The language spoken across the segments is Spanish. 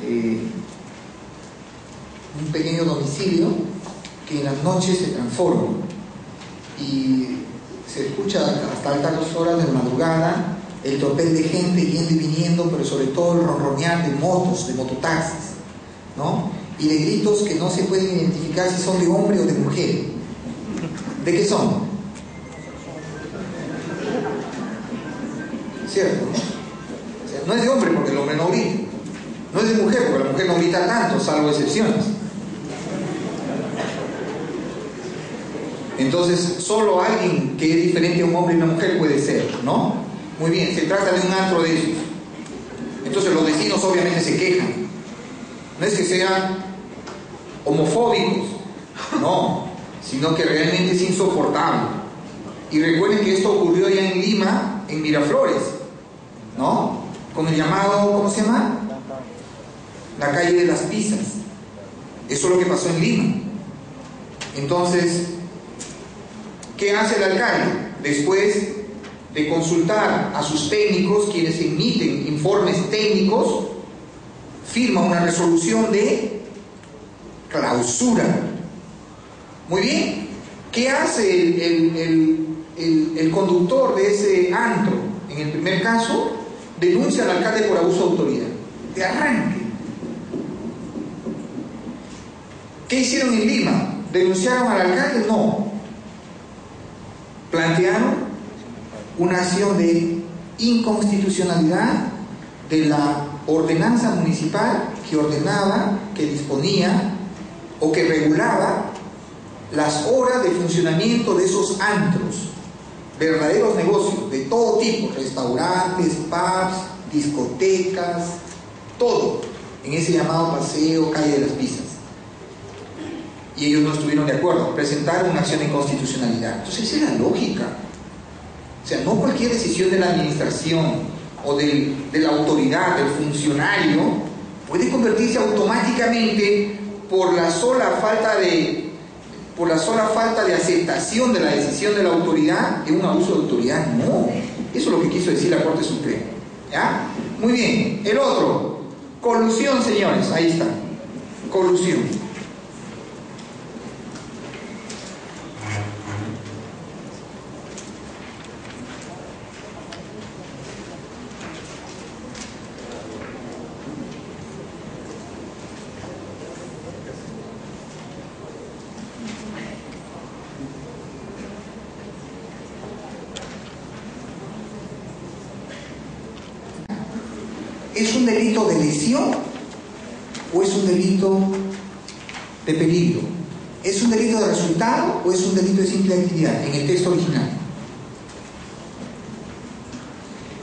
un pequeño domicilio que en las noches se transforma y se escucha hasta altas horas de la madrugada el tropel de gente yendo y viniendo, pero sobre todo el ronronear de motos, de mototaxis, ¿no? Y de gritos que no se pueden identificar si son de hombre o de mujer. ¿De qué son? ¿Cierto? O sea, no es de hombre porque el hombre no grita. No es de mujer porque la mujer no grita tanto, salvo excepciones. Entonces, solo alguien que es diferente a un hombre y una mujer puede ser, ¿no? Muy bien, se trata de un antro de esos. Entonces los vecinos obviamente se quejan. No es que sean homofóbicos, no, sino que realmente es insoportable. Y recuerden que esto ocurrió ya en Lima, en Miraflores, ¿no? Con el llamado, ¿cómo se llama? La calle de las pizzas. Eso es lo que pasó en Lima. Entonces, ¿qué hace el alcalde? Después de consultar a sus técnicos, quienes emiten informes técnicos, firma una resolución de clausura. Muy bien. ¿Qué hace el conductor de ese antro? En el primer caso, denuncia al alcalde por abuso de autoridad. De arranque. ¿Qué hicieron en Lima? ¿Denunciaron al alcalde? No. Plantearon una acción de inconstitucionalidad de la ordenanza municipal que ordenaba, que disponía o que regulaba las horas de funcionamiento de esos antros, verdaderos negocios de todo tipo, restaurantes, pubs, discotecas, todo, en ese llamado paseo, calle de las pizzas. Y ellos no estuvieron de acuerdo, presentaron una acción de inconstitucionalidad. Entonces esa es la lógica. O sea, no cualquier decisión de la administración o de la autoridad, del funcionario, puede convertirse automáticamente por la sola falta de aceptación de la decisión de la autoridad en un abuso de autoridad. No, eso es lo que quiso decir la Corte Suprema. ¿Ya? Muy bien. El otro, colusión, señores, ahí está, colusión. ¿Es un delito de lesión o es un delito de peligro? ¿Es un delito de resultado o es un delito de simple actividad? En el texto original.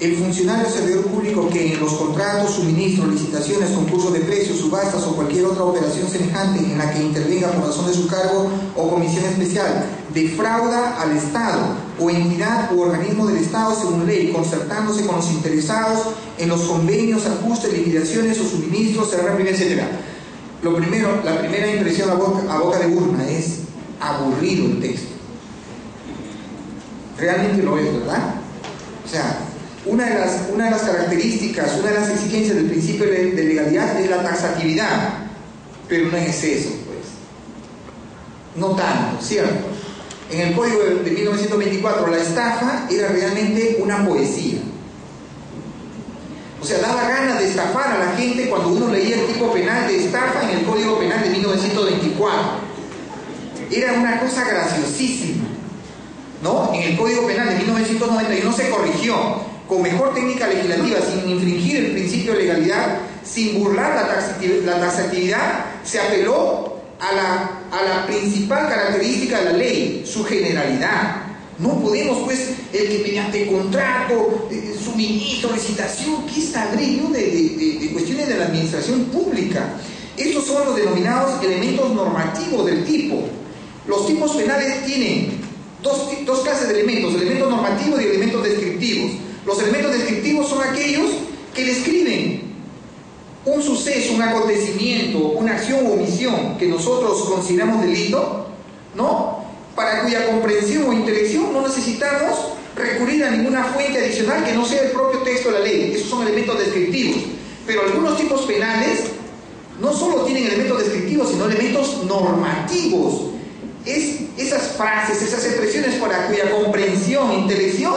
El funcionario servidor público que en los contratos, suministros, licitaciones, concursos de precios, subastas o cualquier otra operación semejante en la que intervenga por razón de su cargo o comisión especial defrauda al Estado o entidad u organismo del Estado según ley, concertándose con los interesados en los convenios, ajustes, liquidaciones o suministros, será reprimido, etc. Lo primero, la primera impresión a boca de urna es aburrido el texto. Realmente lo es, ¿verdad? O sea, una de las características, una de las exigencias del principio de legalidad es la taxatividad, pero no en exceso, pues. No tanto, ¿cierto? En el Código de 1924, la estafa era realmente una poesía. O sea, daba ganas de estafar a la gente cuando uno leía el tipo penal de estafa en el Código Penal de 1924. Era una cosa graciosísima, ¿no? En el Código Penal de 1991 se corrigió con mejor técnica legislativa, sin infringir el principio de legalidad, sin burlar la taxatividad, se apeló a la principal característica de la ley, su generalidad. No podemos, pues, el que mediante contrato, suministro, licitación, ¿qué saldría de cuestiones de la administración pública? Estos son los denominados elementos normativos del tipo. Los tipos penales tienen dos clases de elementos normativos y elementos descriptivos. Los elementos descriptivos son aquellos que describen un suceso, un acontecimiento, una acción o omisión que nosotros consideramos delito, ¿no? Para cuya comprensión o intelección no necesitamos recurrir a ninguna fuente adicional que no sea el propio texto de la ley. Esos son elementos descriptivos. Pero algunos tipos penales tienen elementos descriptivos, sino elementos normativos. Esas frases, esas expresiones para cuya comprensión, intelección,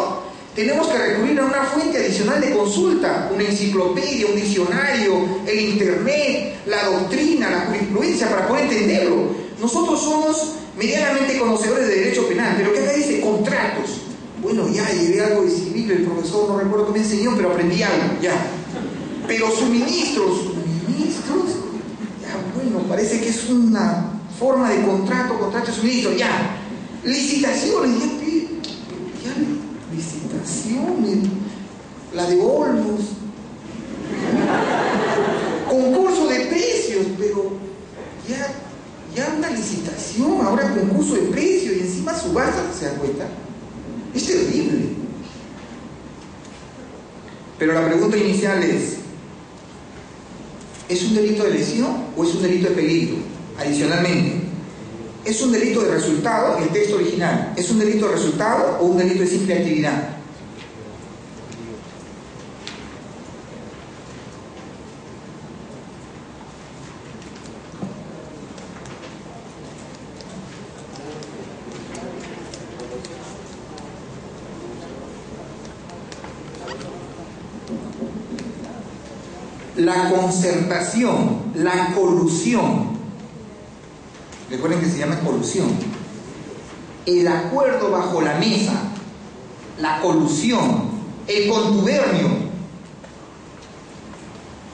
tenemos que recurrir a una fuente adicional de consulta, una enciclopedia, un diccionario, el internet, la doctrina, la jurisprudencia, para poder entenderlo. Nosotros somos medianamente conocedores de derecho penal, pero ¿qué acá dice? Contratos. Bueno, ya llevé algo de civil, el profesor no recuerdo qué me enseñó, pero aprendí algo, ya. Pero suministros, ya, bueno, parece que es una forma de contrato de suministro, ya. Licitaciones, ya licitaciones, la de Olmos, concurso de precios, pero ya una licitación, ahora concurso de precios y encima subasta, ¿se dan cuenta? Es terrible. Pero la pregunta inicial ¿es un delito de lesión o es un delito de peligro? Adicionalmente, ¿es un delito de resultado? El texto original, ¿es un delito de resultado o un delito de simple actividad? La concertación, la colusión, recuerden que se llama colusión, el acuerdo bajo la mesa, la colusión, el contubernio,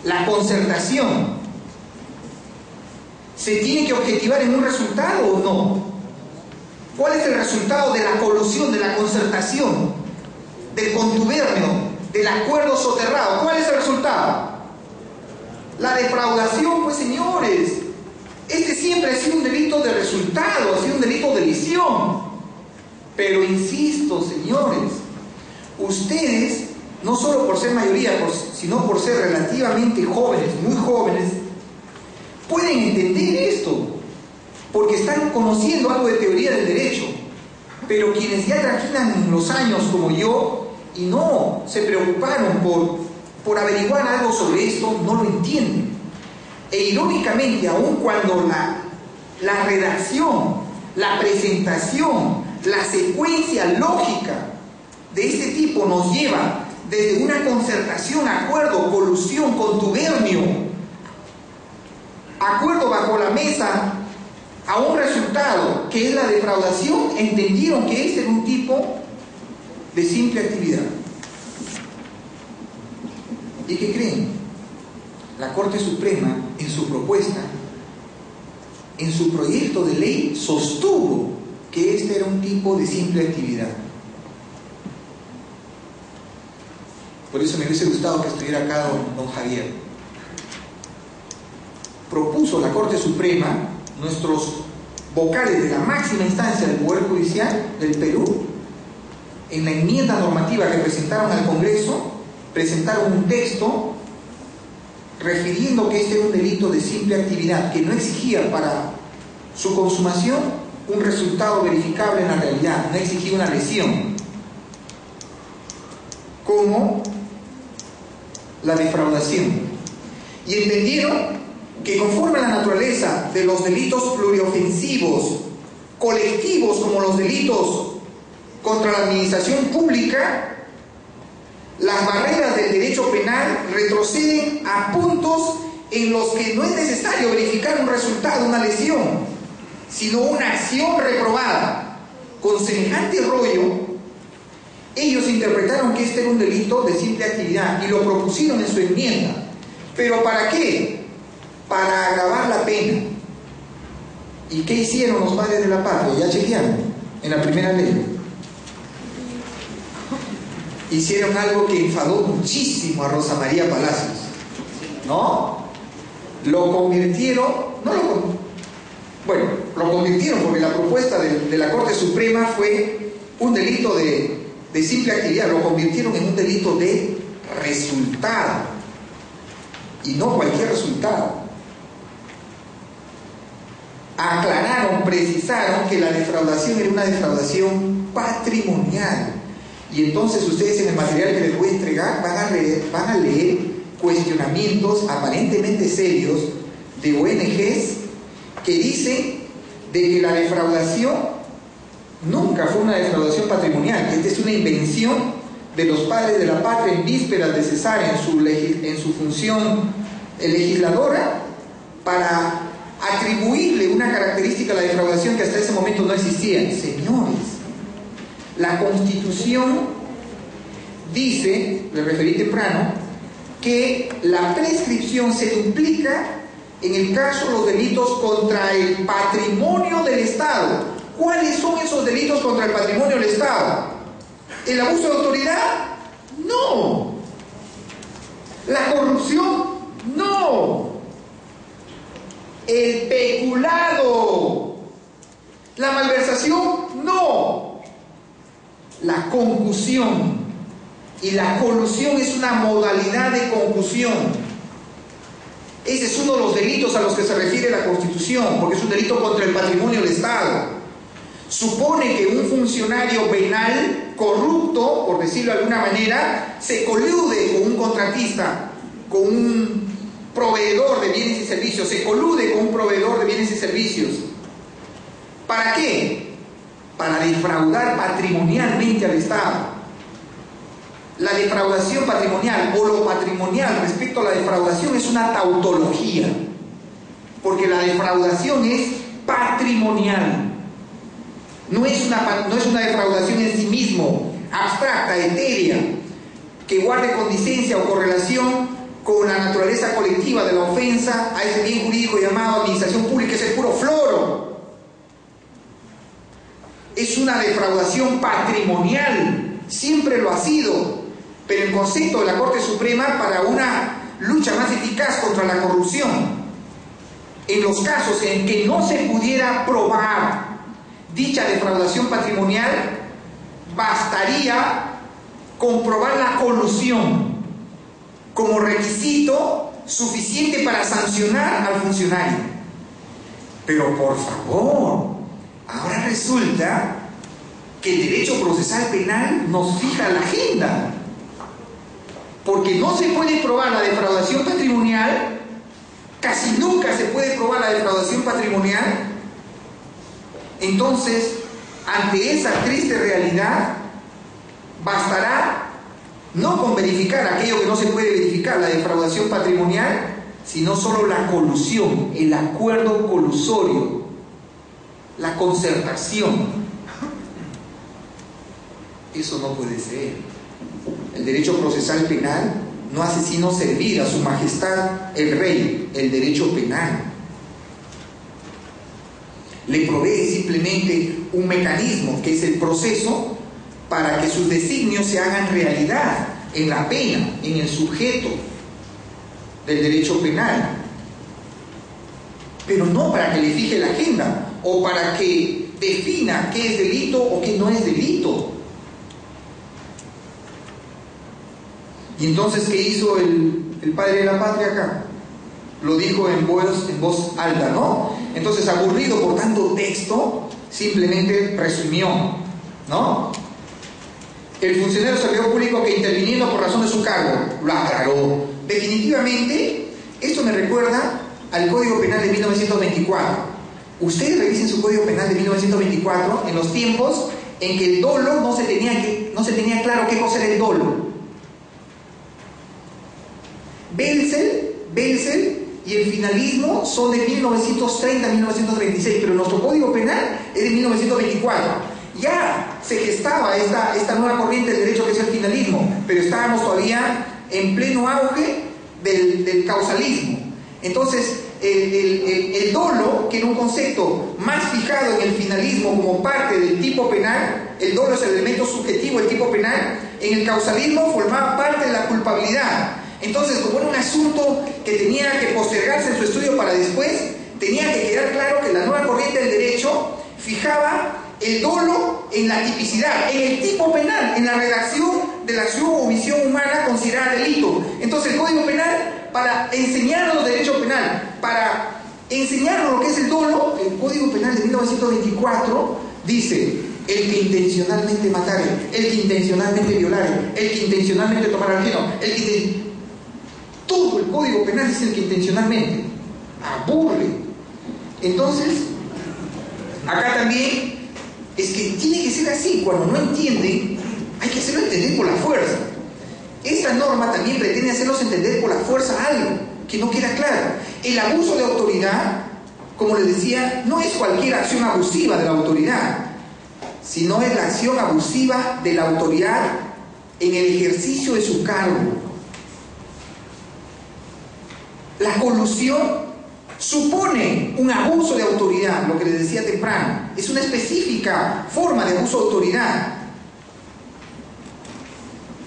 la concertación, ¿se tiene que objetivar en un resultado o no? ¿Cuál es el resultado de la colusión, de la concertación, del contubernio, del acuerdo soterrado? ¿Cuál es el resultado? La defraudación, pues señores, este siempre ha sido un delito de resultado, ha sido un delito de lesión. Pero insisto, señores, ustedes, no solo por ser mayoría, sino por ser relativamente jóvenes, muy jóvenes, pueden entender esto, porque están conociendo algo de teoría del derecho. Pero quienes ya tranquilan los años como yo y no se preocuparon por averiguar algo sobre esto, no lo entienden. E irónicamente, aun cuando la redacción, la presentación, la secuencia lógica de este tipo nos lleva desde una concertación, acuerdo, colusión, contubernio, acuerdo bajo la mesa, a un resultado que es la defraudación, entendieron que este era un tipo de simple actividad. ¿Y qué creen? La Corte Suprema, en su propuesta, en su proyecto de ley, sostuvo que este era un tipo de simple actividad. Por eso me hubiese gustado que estuviera acá don Javier. Propuso la Corte Suprema, nuestros vocales de la máxima instancia del Poder Judicial del Perú, en la enmienda normativa que presentaron al Congreso, presentaron un texto refiriendo que este era un delito de simple actividad, que no exigía para su consumación un resultado verificable en la realidad, no exigía una lesión, como la defraudación. Y entendieron que conforme a la naturaleza de los delitos pluriofensivos, colectivos como los delitos contra la administración pública, las barreras del derecho penal retroceden a puntos en los que no es necesario verificar un resultado, una lesión, sino una acción reprobada. Con semejante rollo, ellos interpretaron que este era un delito de simple actividad y lo propusieron en su enmienda. ¿Pero para qué? Para agravar la pena. ¿Y qué hicieron los padres de la patria? Ya chequearon en la primera ley. Hicieron algo que enfadó muchísimo a Rosa María Palacios, ¿no? Lo convirtieron, lo convirtieron porque la propuesta de la Corte Suprema fue un delito de simple actividad, lo convirtieron en un delito de resultado, y no cualquier resultado. Aclararon, precisaron que la defraudación era una defraudación patrimonial. Y entonces ustedes en el material que les voy a entregar van a leer cuestionamientos aparentemente serios de ONGs que dicen de que la defraudación nunca fue una defraudación patrimonial. Esta es una invención de los padres de la patria en vísperas de cesar en su función legisladora para atribuirle una característica a la defraudación que hasta ese momento no existía. Señores, la Constitución dice, le referí temprano, que la prescripción se duplica en el caso de los delitos contra el patrimonio del Estado. ¿Cuáles son esos delitos contra el patrimonio del Estado? ¿El abuso de autoridad? No. ¿La corrupción? No. ¿El peculado? ¿La malversación? No. La concusión. Y la colusión es una modalidad de concusión. Ese es uno de los delitos a los que se refiere la Constitución, porque es un delito contra el patrimonio del Estado. Supone que un funcionario penal corrupto, por decirlo de alguna manera, se colude con un contratista, con un proveedor de bienes y servicios, se colude con un proveedor de bienes y servicios. ¿Para qué? Para defraudar patrimonialmente al Estado. La defraudación patrimonial o lo patrimonial respecto a la defraudación es una tautología, porque la defraudación es patrimonial. No es una defraudación en sí mismo, abstracta, etérea, que guarde condicencia o correlación con la naturaleza colectiva de la ofensa a ese bien jurídico llamado administración pública, es el puro floro. Es una defraudación patrimonial, siempre lo ha sido, pero en concepto de la Corte Suprema para una lucha más eficaz contra la corrupción. En los casos en que no se pudiera probar dicha defraudación patrimonial, bastaría comprobar la colusión como requisito suficiente para sancionar al funcionario. Pero por favor, ahora resulta que el derecho procesal penal nos fija la agenda, porque no se puede probar la defraudación patrimonial, casi nunca se puede probar la defraudación patrimonial. Entonces, ante esa triste realidad, bastará no con verificar aquello que no se puede verificar, la defraudación patrimonial, sino solo la colusión, el acuerdo colusorio, la concertación. Eso no puede ser. El derecho procesal penal no hace sino servir a su majestad el rey, el derecho penal. Le provee simplemente un mecanismo que es el proceso para que sus designios se hagan realidad en la pena, en el sujeto del derecho penal, pero no para que le fije la agenda o para que defina qué es delito o qué no es delito. Y entonces, ¿qué hizo el padre de la patria acá? Lo dijo en voz alta, ¿no? Entonces, aburrido por tanto texto, simplemente resumió, ¿no? El funcionario servidor público que interviniendo por razón de su cargo, lo aclaró. Definitivamente, esto me recuerda al Código Penal de 1924. Ustedes revisen su Código Penal de 1924 en los tiempos en que el dolo no se tenía claro qué cosa era el dolo. Belzel y el finalismo son de 1930 a 1936, pero nuestro Código Penal es de 1924. Ya se gestaba esta nueva corriente del derecho que es el finalismo, pero estábamos todavía en pleno auge del causalismo. Entonces, el dolo, que era un concepto más fijado en el finalismo como parte del tipo penal, el dolo es el elemento subjetivo del tipo penal, en el causalismo formaba parte de la culpabilidad. Entonces, como era un asunto que tenía que postergarse en su estudio para después, tenía que quedar claro que la nueva corriente del derecho fijaba el dolo en la tipicidad, en el tipo penal, en la redacción de la acción o omisión humana considerada delito. Entonces, el Código Penal, para enseñarnos derecho penal, para enseñarnos lo que es el dolo, el Código Penal de 1924 dice: el que intencionalmente matare, el que intencionalmente violare, el que intencionalmente tomar ajeno, todo el Código Penal dice el que intencionalmente. aburre. Entonces, acá también es que tiene que ser así. Cuando no entienden, hay que hacerlo entender por la fuerza. Esta norma también pretende hacerlos entender por la fuerza algo que no queda claro. El abuso de autoridad, como les decía, no es cualquier acción abusiva de la autoridad, sino es la acción abusiva de la autoridad en el ejercicio de su cargo. La colusión supone un abuso de autoridad, lo que les decía temprano. Es una específica forma de abuso de autoridad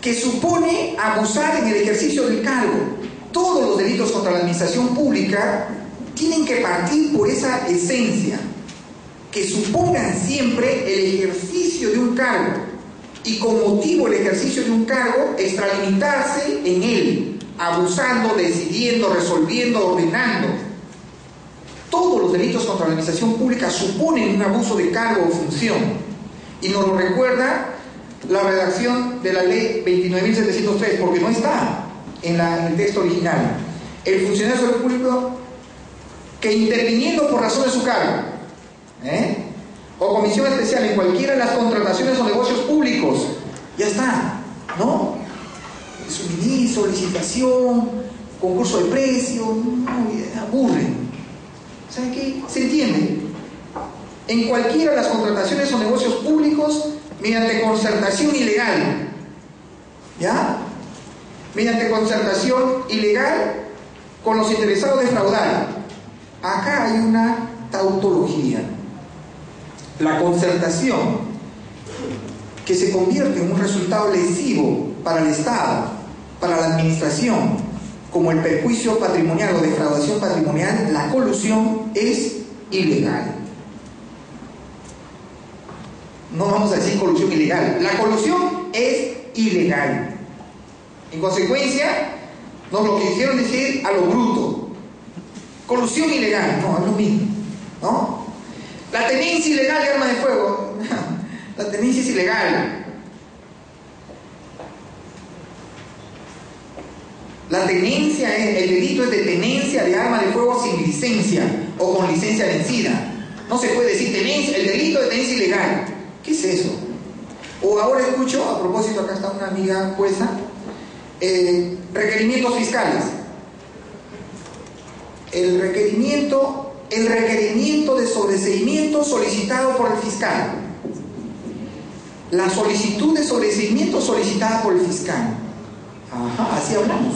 que supone abusar en el ejercicio del cargo. Todos los delitos contra la administración pública tienen que partir por esa esencia, que supongan siempre el ejercicio de un cargo y con motivo del ejercicio de un cargo extralimitarse en él, abusando, decidiendo, resolviendo, ordenando. Todos los delitos contra la administración pública suponen un abuso de cargo o función, y nos lo recuerda la redacción de la ley 29.703, porque no está en el texto original. El funcionario del público que interviniendo por razón de su cargo o comisión especial en cualquiera de las contrataciones o negocios públicos, ya está, ¿no? Suministro, licitación, concurso de precios, no, aburren. ¿Saben qué? ¿Se entiende? En cualquiera de las contrataciones o negocios públicos mediante concertación ilegal, ¿ya? Mediante concertación ilegal con los interesados de fraudar. Acá hay una tautología. La concertación que se convierte en un resultado lesivo para el Estado, para la administración, como el perjuicio patrimonial o defraudación patrimonial, la colusión es ilegal. No vamos a decir colusión ilegal. La colusión es ilegal. En consecuencia, nos lo quisieron decir a lo bruto. Colusión ilegal. No, es lo mismo, ¿no? La tenencia ilegal de arma de fuego. La tenencia es ilegal. La tenencia, el delito es de tenencia de arma de fuego sin licencia o con licencia vencida. No se puede decir tenencia, el delito de tenencia ilegal. ¿Qué es eso? O ahora escucho, a propósito, acá está una amiga jueza, requerimientos fiscales. El requerimiento de sobreseimiento solicitado por el fiscal. La solicitud de sobreseimiento solicitada por el fiscal. Ajá, así hablamos.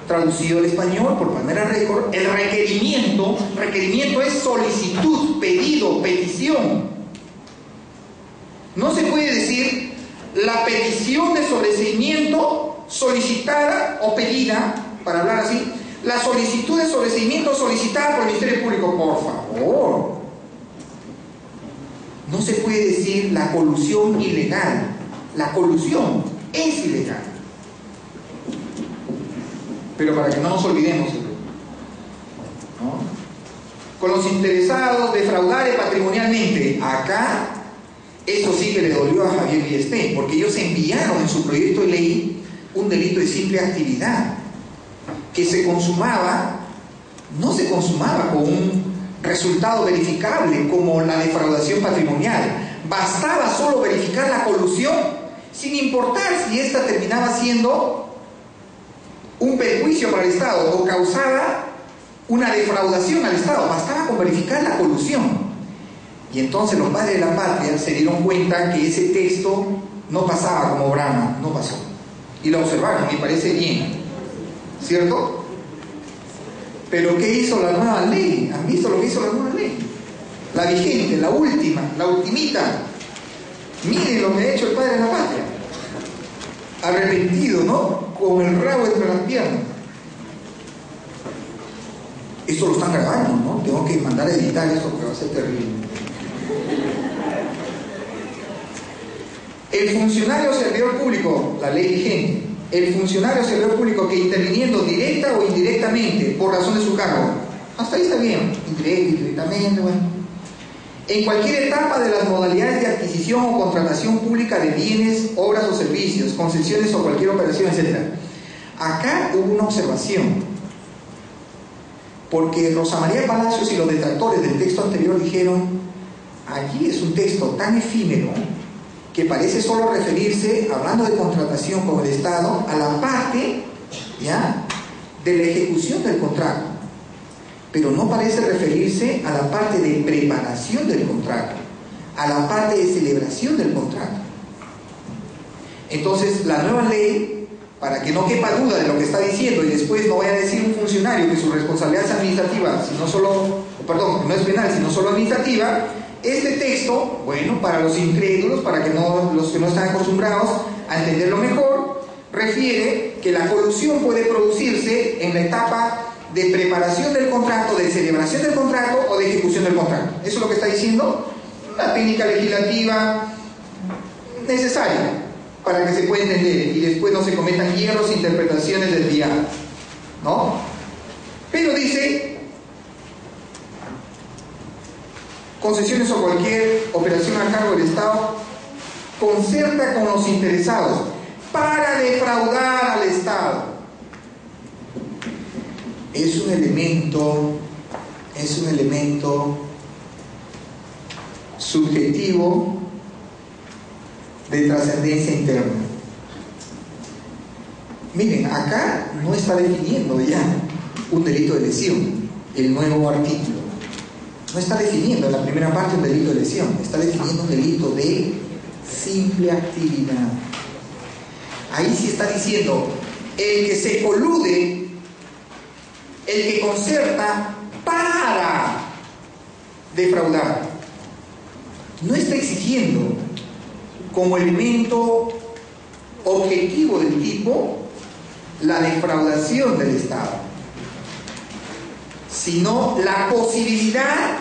Traducido al español por Palmera Record, el requerimiento es solicitud, pedido, petición. No se puede decir la petición de sobreseimiento solicitada o pedida, para hablar así, la solicitud de sobreseimiento solicitada por el Ministerio Público. Por favor, no se puede decir la colusión ilegal. La colusión es ilegal. Pero para que no nos olvidemos, ¿no? Con los interesados defraudar patrimonialmente. Acá, eso sí que le dolió a Javier Villesté, porque ellos enviaron en su proyecto de ley un delito de simple actividad que se consumaba, no se consumaba con un resultado verificable como la defraudación patrimonial. Bastaba solo verificar la colusión, sin importar si ésta terminaba siendo un perjuicio para el Estado o causaba una defraudación al Estado. Bastaba con verificar la colusión. Y entonces los padres de la patria se dieron cuenta que ese texto no pasaba como Brahma, no pasó. Y lo observaron, me parece bien, ¿cierto? Pero ¿qué hizo la nueva ley? ¿Han visto lo que hizo la nueva ley? La vigente, la última, la ultimita. Miren lo que ha hecho el padre de la patria. Arrepentido, ¿no? Con el rabo entre las piernas. Esto lo están grabando, ¿no? Tengo que mandar a editar esto porque va a ser terrible. El funcionario servidor público, la ley vigente, el funcionario servidor público que interviniendo directa o indirectamente por razón de su cargo, hasta ahí está bien, indirectamente, bueno, en cualquier etapa de las modalidades de adquisición o contratación pública de bienes, obras o servicios, concesiones o cualquier operación, etc. Acá hubo una observación. porque Rosa María Palacios y los detractores del texto anterior dijeron: allí es un texto tan efímero que parece solo referirse, hablando de contratación con el Estado, a la parte, ¿ya?, de la ejecución del contrato, pero no parece referirse a la parte de preparación del contrato, a la parte de celebración del contrato. Entonces, la nueva ley, para que no quepa duda de lo que está diciendo y después no vaya a decir un funcionario que su responsabilidad es administrativa, sino solo, perdón, no es penal, sino solo administrativa, este texto, bueno, para los incrédulos, para que los que no están acostumbrados a entenderlo mejor, refiere que la colusión puede producirse en la etapa de preparación del contrato, de celebración del contrato o de ejecución del contrato. Eso es lo que está diciendo, una técnica legislativa necesaria para que se pueda entender y después no se cometan hierros e interpretaciones desviadas, ¿no? Pero dice: concesiones o cualquier operación a cargo del Estado concerta con los interesados para defraudar al Estado. Es un elemento subjetivo de trascendencia interna. Miren, acá no está definiendo ya un delito de lesión, el nuevo artículo. No está definiendo en la primera parte un delito de lesión, está definiendo un delito de simple actividad. Ahí sí está diciendo: el que se colude, el que concerta para defraudar. No está exigiendo como elemento objetivo del tipo la defraudación del Estado, sino la posibilidad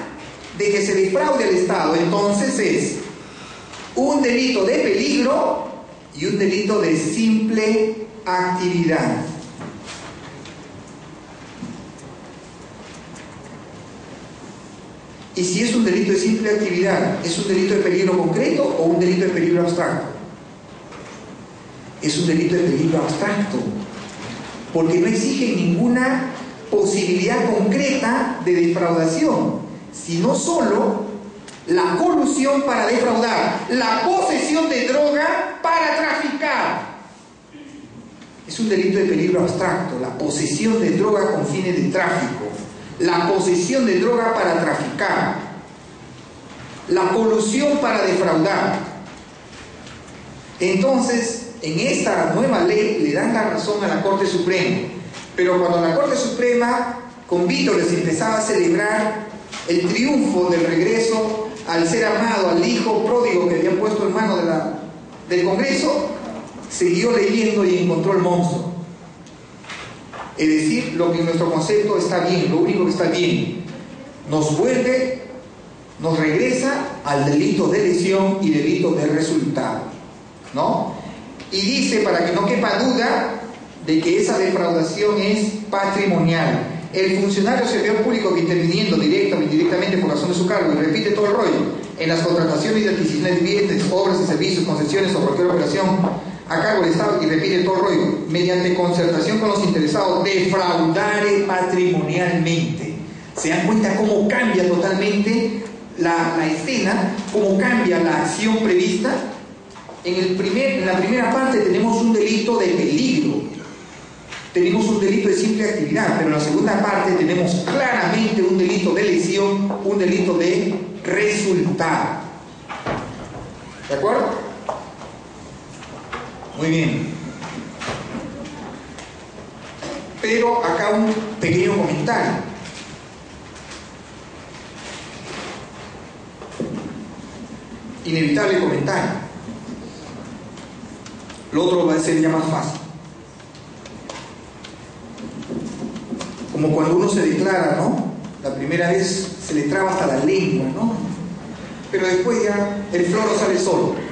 de que se defraude al Estado. Entonces es un delito de peligro y un delito de simple actividad. Y si es un delito de simple actividad, ¿es un delito de peligro concreto o un delito de peligro abstracto? Es un delito de peligro abstracto, porque no exige ninguna posibilidad concreta de defraudación, sino solo la colusión para defraudar, la posesión de droga para traficar. Es un delito de peligro abstracto, la posesión de droga con fines de tráfico, la posesión de droga para traficar, la colusión para defraudar. Entonces, en esta nueva ley le dan la razón a la Corte Suprema, pero cuando la Corte Suprema con vítores empezaba a celebrar el triunfo del regreso al ser amado, al hijo pródigo que habían puesto en manos del Congreso, siguió leyendo y encontró el monstruo. Es decir, lo que en nuestro concepto está bien, lo único que está bien, nos regresa al delito de lesión y delito de resultado, ¿no? Y dice, para que no quepa duda de que esa defraudación es patrimonial. El funcionario servidor público que, interviniendo directa o indirectamente por razón de su cargo, y repite todo el rollo en las contrataciones y adquisiciones de bienes, obras y servicios, concesiones o cualquier operación a cargo del Estado, y repite todo el rollo, mediante concertación con los interesados, defraudare patrimonialmente. ¿Se dan cuenta cómo cambia totalmente la escena? ¿Cómo cambia la acción prevista? En la primera parte tenemos un delito de peligro, tenemos un delito de simple actividad, pero en la segunda parte tenemos claramente un delito de lesión, un delito de resultado. ¿De acuerdo? Muy bien. Pero acá un pequeño comentario. Inevitable comentario. Lo otro va a ser ya más fácil. Como cuando uno se declara, ¿no? La primera vez se le traba hasta la lengua, ¿no? Pero después ya el floro sale solo.